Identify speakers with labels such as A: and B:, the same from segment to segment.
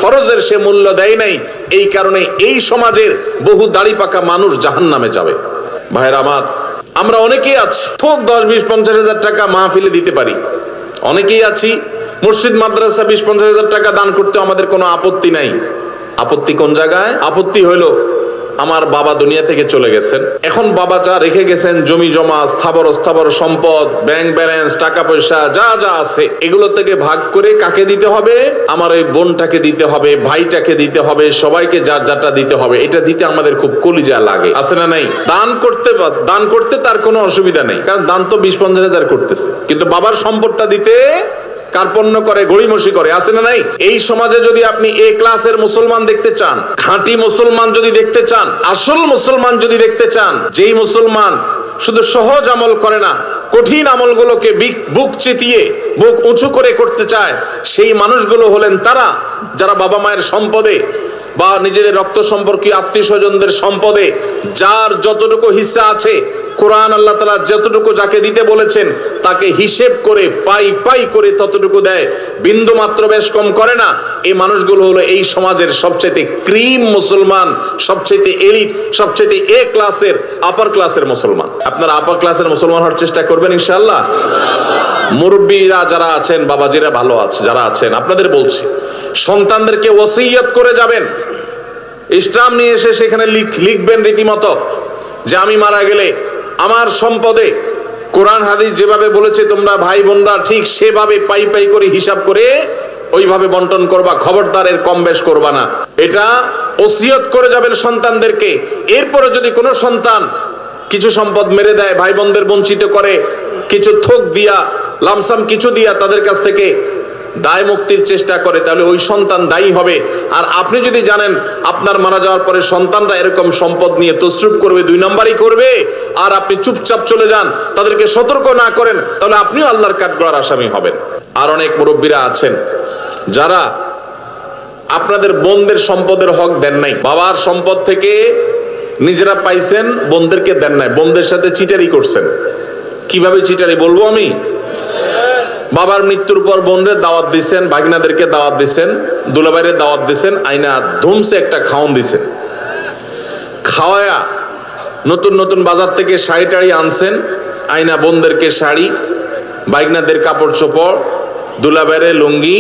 A: ফরজের সে মূল্য দেয় নাই, এই কারণে এই সমাজের বহু দাড়ি পাকা মানুষ জাহান্নামে যাবে। ভাইরা আমার, আমরা অনেকেই আছি থোক 10, 20, 50 হাজার টাকা মাহফিলে দিতে পারি। অনেকেই আছি মসজিদ মাদ্রাসা 20, 50 হাজার টাকা দান করতে আমাদের কোনো আপত্তি নাই। আপত্তি কোন জায়গায়? আপত্তি হইলো আমার বাবা দুনিয়া থেকে চলে গেছেন, এখন বাবা যা রেখে গেছেন জমি জমা স্থাবর অস্থাবর সম্পদ, ব্যাংক ব্যালেন্স, টাকা পয়সা যা যা আছে, এগুলো থেকে ভাগ করে কাকে দিতে হবে? আমার ওই বোনটাকে দিতে হবে, ভাইটাকে দিতে হবে, সবাইকে যার যারটা দিতে হবে। এটা দিতে আমাদের খুব কলিজা লাগে, আছে না নাই? দান করতে তার কোনো অসুবিধা নেই, কারণ দান তো 20, 50 হাজার করতেছে, কিন্তু বাবার সম্পদটা দিতে কার্পণ্য করে, গড়িমসি করে, আছে না নাই? এই সমাজে যদি আপনি এ ক্লাসের মুসলমান দেখতে চান, খাঁটি মুসলমান যদি দেখতে চান, আসল মুসলমান যদি দেখতে চান, যেই মুসলমান শুধু সহজ আমল করে না, কঠিন আমলগুলোকে বুক চিতিয়ে বুক উঁচু করে করতে চায়, সেই মানুষগুলো হলেন তারা যারা বাবা মায়ের সম্পদে বা নিজেদের রক্ত সম্পর্কীয় আত্মীয় স্বজনদের সম্পদে যার যতটুকু হিস্সা আছে, কোরআন আল্লাহ তাআলা যতটুকু যাকে দিতে বলেছেন তাকে হিসেব করে পাই পাই করে ততটুকু দেয়, বিন্দু মাত্র বেশ কম করে না। এই মানুষগুলো হলো এই সমাজের সবচেয়ে ক্রিম মুসলমান, সবচেয়ে এলিট, সবচেয়ে এ ক্লাসের, আপার ক্লাসের মুসলমান। আপনারা আপার ক্লাসের মুসলমান হওয়ার চেষ্টা করবেন ইনশাআল্লাহ। মুরব্বীরা যারা আছেন, বাবাজিরা ভালো আছে যারা আছেন, আপনাদের বলছি সন্তানদেরকে ওসিয়ত করে যাবেন, ইসলাম নিয়ে এসে সেখানে লিখবেন রীতিমতো যে আমি মারা গেলে আমার সম্পদে কোরআন হাদিস যেভাবে বলেছে তোমরা ভাই বোনরা ঠিক সেভাবে পাই পাই করে হিসাব করে ওইভাবে বন্টন করবা, খবরদার এর কম বেশ করবা না। এটা ওসিয়ত করে যাবেন সন্তানদেরকে। এরপরে যদি কোনো সন্তান কিছু সম্পদ মেরে দেয়, ভাই বোনদের বঞ্চিত করে, কিছু থোক দিয়া লামসাম কিছু দিয়া তাদের কাছ থেকে দায় মুক্তির চেষ্টা করে, তাহলে ওই সন্তান দায়ী হবে। আর আপনি যদি জানেন আপনার মারা যাওয়ার পরে সন্তানরা এরকম সম্পদ নিয়ে তসরুপ করবে, 2 নম্বরই করবে, আর আপনি চুপচাপ চলে যান, তাদেরকে সতর্ক না করেন, তাহলে আপনিও আল্লাহর কাঠগড়ার আসামি হবেন। আর অনেক মুরব্বীরা আছেন যারা আপনাদের বোনদের সম্পদের হক দেন নাই, বাবার সম্পদ থেকে নিজেরা পাইছেন, বোনদেরকে দেন নাই, বোনদের সাথে চিটারি করছেন। কিভাবে চিটারি বলবো আমি? বাবার মৃত্যুর পর বোনদের দাওয়াত দিচ্ছেন, ভাগিনাদেরকে দাওয়াত দিচ্ছেন, দুলাভাইরে দাওয়াত দিচ্ছেন, আইনা ধুমসে একটা খাওন দিচ্ছেন, খাওয়ায়া নতুন নতুন বাজার থেকে শাড়ি টাড়ি আনছেন, আইনা বোনদেরকে শাড়ি, ভাগিনাদের কাপড় চোপড়, দুলাভাইরে লুঙ্গি,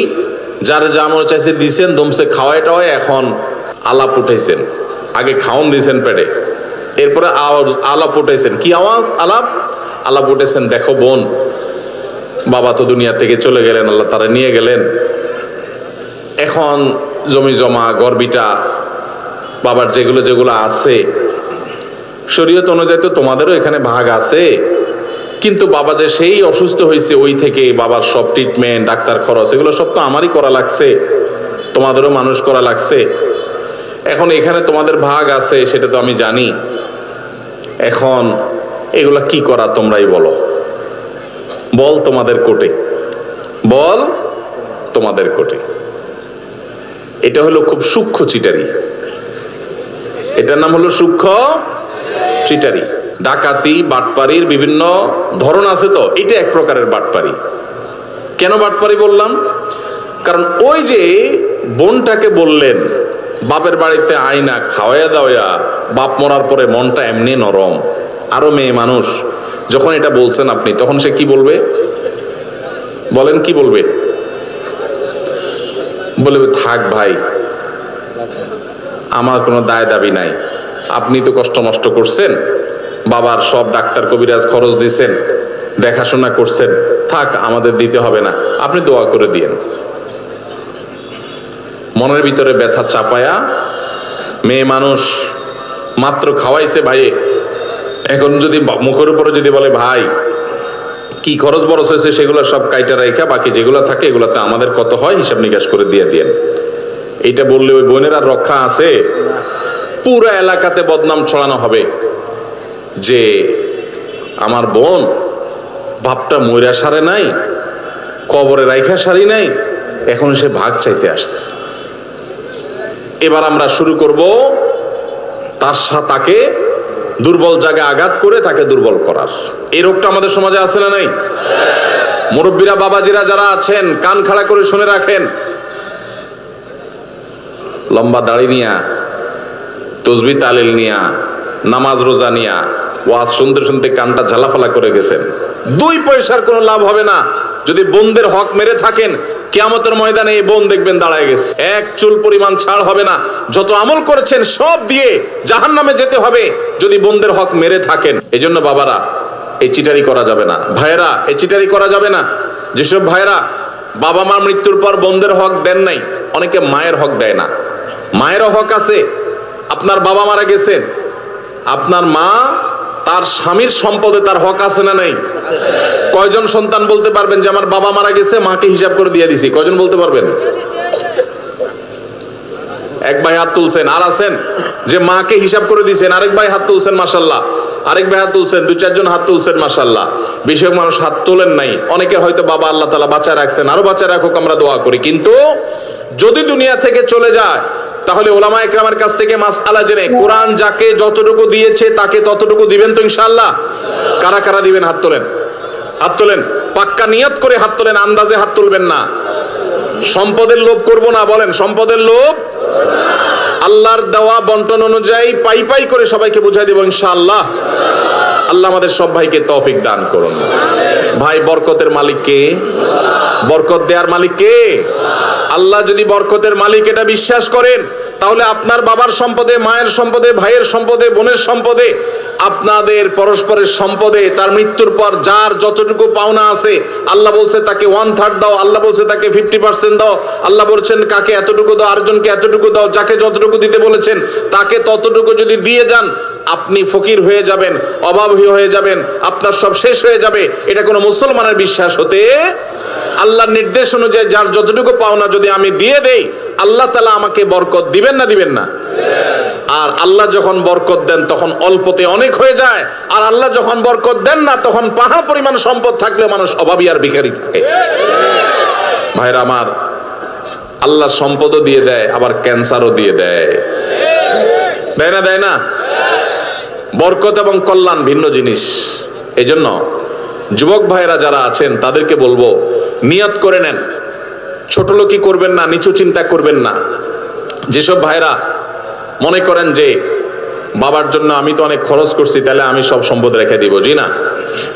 A: যার যা মনে চাইছে দিচ্ছেন, ধুমসে খাওয়ায় টাওয়ায় এখন আলাপ উঠাইছেন। আগে খাওন দিয়েছেন পেটে, এরপরে আলাপ উঠাইছেন। কি আলাপ উঠেছেন, দেখো বোন, বাবা তো দুনিয়া থেকে চলে গেলেন, আল্লাহ তারা নিয়ে গেলেন, এখন জমি জমা গর্বিটা বাবার যেগুলো যেগুলো আছে শরীয়ত অনুযায়ী তো তোমাদেরও এখানে ভাগ আছে, কিন্তু বাবা যে সেই অসুস্থ হয়েছে ওই থেকে বাবার সব ট্রিটমেন্ট, ডাক্তার খরচ, এগুলো সব তো আমারই করা লাগছে, তোমাদেরও মানুষ করা লাগছে। এখন এখানে তোমাদের ভাগ আছে সেটা তো আমি জানি, এখন এগুলা কি করা তোমরাই বলো, বল তোমাদের কোটে, বল তোমাদের কোটে। এটা হলো খুব সূক্ষ্ম চিটারি, এটার নাম হলো সূক্ষ্ম চিটারি। ডাকাতি বাটপারির বিভিন্ন ধরন আছে, তো এটা এক প্রকারের বাটপারি। কেন বাটপারি বললাম? কারণ ওই যে বোনটাকে বললেন বাপের বাড়িতে আইনা খাওয়াইয়া দাওয়া, বাপ মরার পরে মনটা এমনি নরম, আরো মেয়ে মানুষ, যখন এটা বলছেন আপনি, তখন সে কি বলবে? বলেন কি বলবে? বলবে থাক ভাই, আমার কোনো দায় দাবি নাই, আপনি তো কষ্ট মষ্ট করছেন, বাবার সব ডাক্তার কবিরাজ খরচ দিছেন, দেখাশোনা করছেন, থাক আমাদের দিতে হবে না, আপনি দোয়া করে দিয়েন। মনের ভিতরে ব্যথা চাপায়া মেয়ে মানুষ মাত্র খাওয়াইছে ভাইয়ে, এখন যদি মুখের উপরে যদি বলে ভাই কি খরচ বরচ হয়েছে সেগুলো সব কাইটা রাইখা বাকি যেগুলো থাকে এগুলোতে আমাদের কত হয় হিসাব নিকাশ করে দিয়ে দিয়েন, এইটা বললে ওই বোনের আর রক্ষা আছে? পুরো এলাকাতে বদনাম ছড়ানো হবে যে আমার বোন বাপটা মইরা সারে নাই, কবরে রাইখা সারি নাই, এখন সে ভাগ চাইতে আসছে। এবার আমরা শুরু করব তাকে দুর্বল জায়গায় আঘাত করে তাকে দুর্বল করার। এই রোগটা আমাদের সমাজে আছে না নাই? মুরব্বীরা বাবাজিরা যারা আছেন কান খাড়া করে শুনে রাখেন, লম্বা দাড়ি নিয়া, তসবিহ তালিল নিয়া, নামাজ রোজা নিয়া ওয়াজ শুনতে শুনতে কানটা ঝালাফালা করে গেছেন। 2 পয়সার কোনো লাভ হবে না যদি বোনদের হক মেরে থাকেন। কিয়ামতের ময়দানে এই বোন দেখবেন দাঁড়ায় গেছে, 1 চুল পরিমাণ ছাড় হবে না। যত আমল করেছেন সব দিয়ে জাহান্নামে যেতে হবে যদি বোনদের হক মেরে থাকেন। এজন্য বাবারা, এই চিটারি করা যাবে না। ভাইয়েরা, এই চিটারি করা যাবে না। যেসব ভাইয়েরা বাবা মা মৃত্যুর পর বোনদের হক দেন নাই, অনেকে মায়ের হক দেয় না। মায়েরও হক আছে। আপনার বাবা মারা গেছেন, আপনার মা তার স্বামীর সম্পদে তার হক আছে না নাই? কয়জন সন্তান বলতে পারবেন যে আমার বাবা মারা গেছে, মাকে হিসাব করে দিয়ে দিছি? কয়জন বলতে পারবেন? এক ভাই হাত তুলছেন। আর আছেন যে মাকে হিসাব করে দিয়েছেন? আরেক ভাই হাত তুলছেন, মাশাআল্লাহ। আরেক ভাই হাত তুলছেন, 2-4 জন হাত তুলছেন, মাশাআল্লাহ। বেশিরভাগ মানুষ হাত তোলেন নাই। অনেকের হয়তো বাবা আল্লাহ তাআলা বাঁচায় রাখছেন, আরো বাঁচায় রাখুক, আমরা দোয়া করি। কিন্তু যদি দুনিয়া থেকে চলে যায় তাহলে ওলামা ইকরামের কাছ থেকে মাসআলা জেনে কোরআন যাকে যতটুকু দিয়েছে তাকে ততটুকু দিবেন তো ইনশাআল্লাহ? কারা কারা দিবেন? হাত তোলেন, হাত তোলেন। পাক্কা নিয়ত করে হাত তোলেন, আন্দাজে হাত তুলবেন না। সম্পদের লোভ করব না, বলেন সম্পদের লোভ। আল্লাহর দেওয়া বন্টন অনুযায়ী পাই পাই করে সবাইকে বুঝাই দেব ইনশাআল্লাহ। আল্লাহ আমাদের সব ভাইকে তৌফিক দান করুন। ভাই, বরকতের মালিক কে? বরকত দেওয়ার মালিক কে? আল্লাহ। যদি বরকতের মালিক এটা বিশ্বাস করেন তাহলে আপনার বাবার সম্পদে, মায়ের সম্পদে, ভাইয়ের সম্পদে, বোনের সম্পদে, আপনাদের পরস্পরের সম্পদে তার মৃত্যুর পর যার যতটুকু পাওনা আছে, আল্লাহ বলছে তাকে 1/3 দাও, আল্লাহ বলছে তাকে 50% দাও, আল্লাহ বলছেন কাকে এতটুকু দাও, আরেকজনকে এতটুকু দাও। যাকে যতটুকু দিতে বলেছেন তাকে ততটুকু যদি দিয়ে যান, আপনি ফকির হয়ে যাবেন, অভাবী হয়ে যাবেন, আপনার সব শেষ হয়ে যাবে। এটা কোনো মুসলমানের বিশ্বাস হতে, আল্লাহর নির্দেশ অনুযায়ী যার যতটুকু পাওনা যদি আমি দিয়ে দেই, আল্লাহ তাআলা আমাকে বরকত দিবেন না দিবেন না? আর আল্লাহ যখন বরকত দেন তখন অল্পতে অনেক হয়ে যায়, আর আল্লাহ যখন বরকত দেন না তখন পাহাড় পরিমাণ সম্পদ থাকলেও মানুষ অভাবী আর ভিখারি থাকে। ভাইরা আমার, আল্লাহ সম্পদও দিয়ে দেয়, আবার ক্যান্সারও দিয়ে দেয়। দেয় না? দেয় না? বরকত এবং কল্যাণ ভিন্ন জিনিস। এজন্য যুবক ভাইরা যারা আছেন তাদেরকে বলবো, নিয়ত করে নেন, ছোট লোকই করবেন না, নিচু চিন্তা করবেন না। যেসব ভাইরা মনে করেন যে বাবার জন্য আমি তো অনেক খরচ করছি, তাহলে আমি সব সম্পদ রেখে দিব, জি না।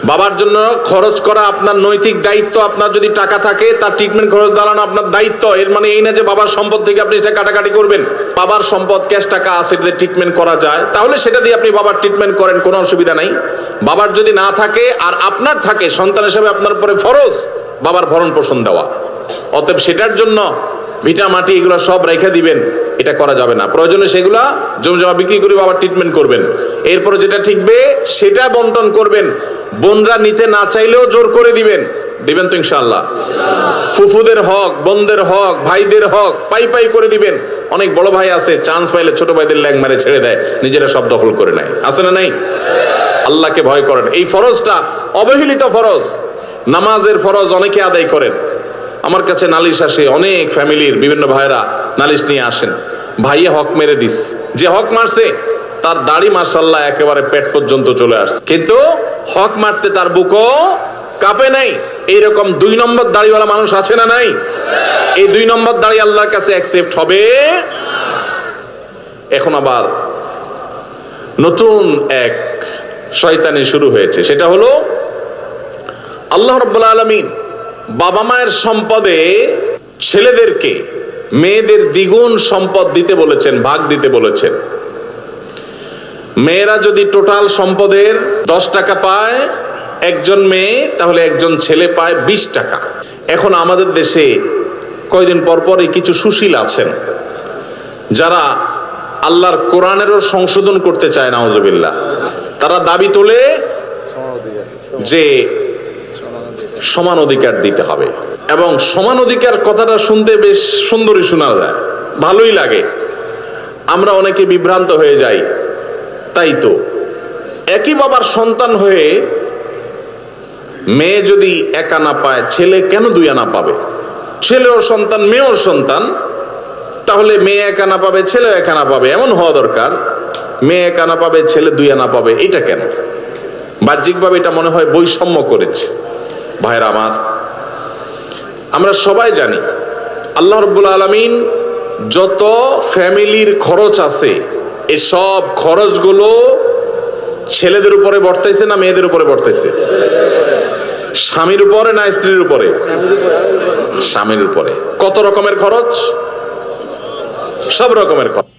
A: বাবার জন্য খরচ করা আপনার নৈতিক দায়িত্ব। আপনার যদি টাকা থাকে তার ট্রিটমেন্ট খরচ দাঁড়ানো আপনার দায়িত্ব। এর মানে এই না যে বাবার সম্পদ থেকে আপনি সেটা কাটাকাটি করবেন। বাবার সম্পদ, ক্যাশ টাকা আছে, সেটা ট্রিটমেন্ট করা যায়, তাহলে সেটা দিয়ে আপনি বাবার ট্রিটমেন্ট করেন, কোনো অসুবিধা নাই। বাবার যদি না থাকে আর আপনার থাকে, সন্তান হিসেবে আপনার উপরে ফরজ বাবার ভরণ পোষণ দেওয়া। অতএব সেটার জন্য ভিটা মাটি এগুলো সব রেখে দিবেন, এটা করা যাবে না। প্রয়োজনে সেগুলা জমজমা বিক্রি করে বাবার ট্রিটমেন্ট করবেন। এরপরে যেটা ঠিকবে সেটা বন্টন করবেন। বোনরা নিতে না চাইলেও জোর করে দিবেন, দিবেন তো ইনশাআল্লাহ? ফুফুদের হক, বোনদের হক, ভাইদের হক পাই পাই করে দিবেন। অনেক বড় ভাই আছে, চান্স পাইলে ছোট ভাইদের ল্যাং মারে ছেড়ে দেয়, নিজেরা সব দখল করে নেয়। আছে না নাই? আল্লাহকে ভয় করেন। এই ফরজটা অবহেলিত ফরজ। নামাজের ফরজ অনেকে আদায় করেন। আমার কাছে নালিশ আসে, অনেক ফ্যামিলির বিভিন্ন ভাইরা নালিশ নিয়ে আসেন, ভাইয়ে হক মেরে দিস। যে হক মারছে তার দাড়ি মাশাআল্লাহ একেবারে পেট পর্যন্ত চলে আসছে, কিন্তু হক মারতে তার বুকও কাঁপে নাই। এইরকম 2 নম্বর দাড়িওয়ালা মানুষ আছে না নাই? এই 2 নম্বর দাড়ি আল্লাহর কাছে অ্যাকসেপ্ট হবে। এখন আবার নতুন এক শয়তানি শুরু হয়েছে, সেটা হলো আল্লাহ রাব্বুল আলামিন বাবা মায়ের সম্পদে ছেলেদেরকে মেয়েদের দ্বিগুণ সম্পদ দিতে বলেছেন, ভাগ দিতে বলেছেন। মেয়েরা যদি টোটাল সম্পদের 10 টাকা পায় একজন মেয়ে, তাহলে একজন ছেলে পায় 20 টাকা। এখন আমাদের দেশে কয়দিন পর পরই কিছু সুশীল আছেন যারা আল্লাহর কোরআনেরও সংশোধন করতে চায়, নাউজুবিল্লাহ। তারা দাবি তোলে যে সমান অধিকার দিতে হবে, এবং সমান অধিকার কথাটা শুনতে বেশ সুন্দরই শোনা যায়, ভালোই লাগে। আমরা অনেকে বিভ্রান্ত হয়ে যাই। তাই তো একই বাবার সন্তান হয়ে মেয়ে যদি 1 আনা পায়, ছেলে কেন 2 আনা পাবে? ছেলেও সন্তান, মেয়েও সন্তান, তাহলে মেয়ে 1 আনা পাবে, ছেলে 1 আনা পাবে, এমন হওয়া দরকার। মেয়ে 1 আনা পাবে, ছেলে 2 আনা পাবে, এটা কেন? বাহ্যিকভাবে এটা মনে হয় বৈষম্য করেছে। ভাইরা আমার, আমরা সবাই জানি আল্লাহ রাব্বুল আলামিন যত ফ্যামিলির খরচ আছে এসব খরচগুলো ছেলেদের উপরে বর্তাইছে না মেয়েদের উপরে বর্তাইছে? স্বামীর উপরে না স্ত্রীর উপরে? স্বামীর উপরে। কত রকমের খরচ? সব রকমের খরচ।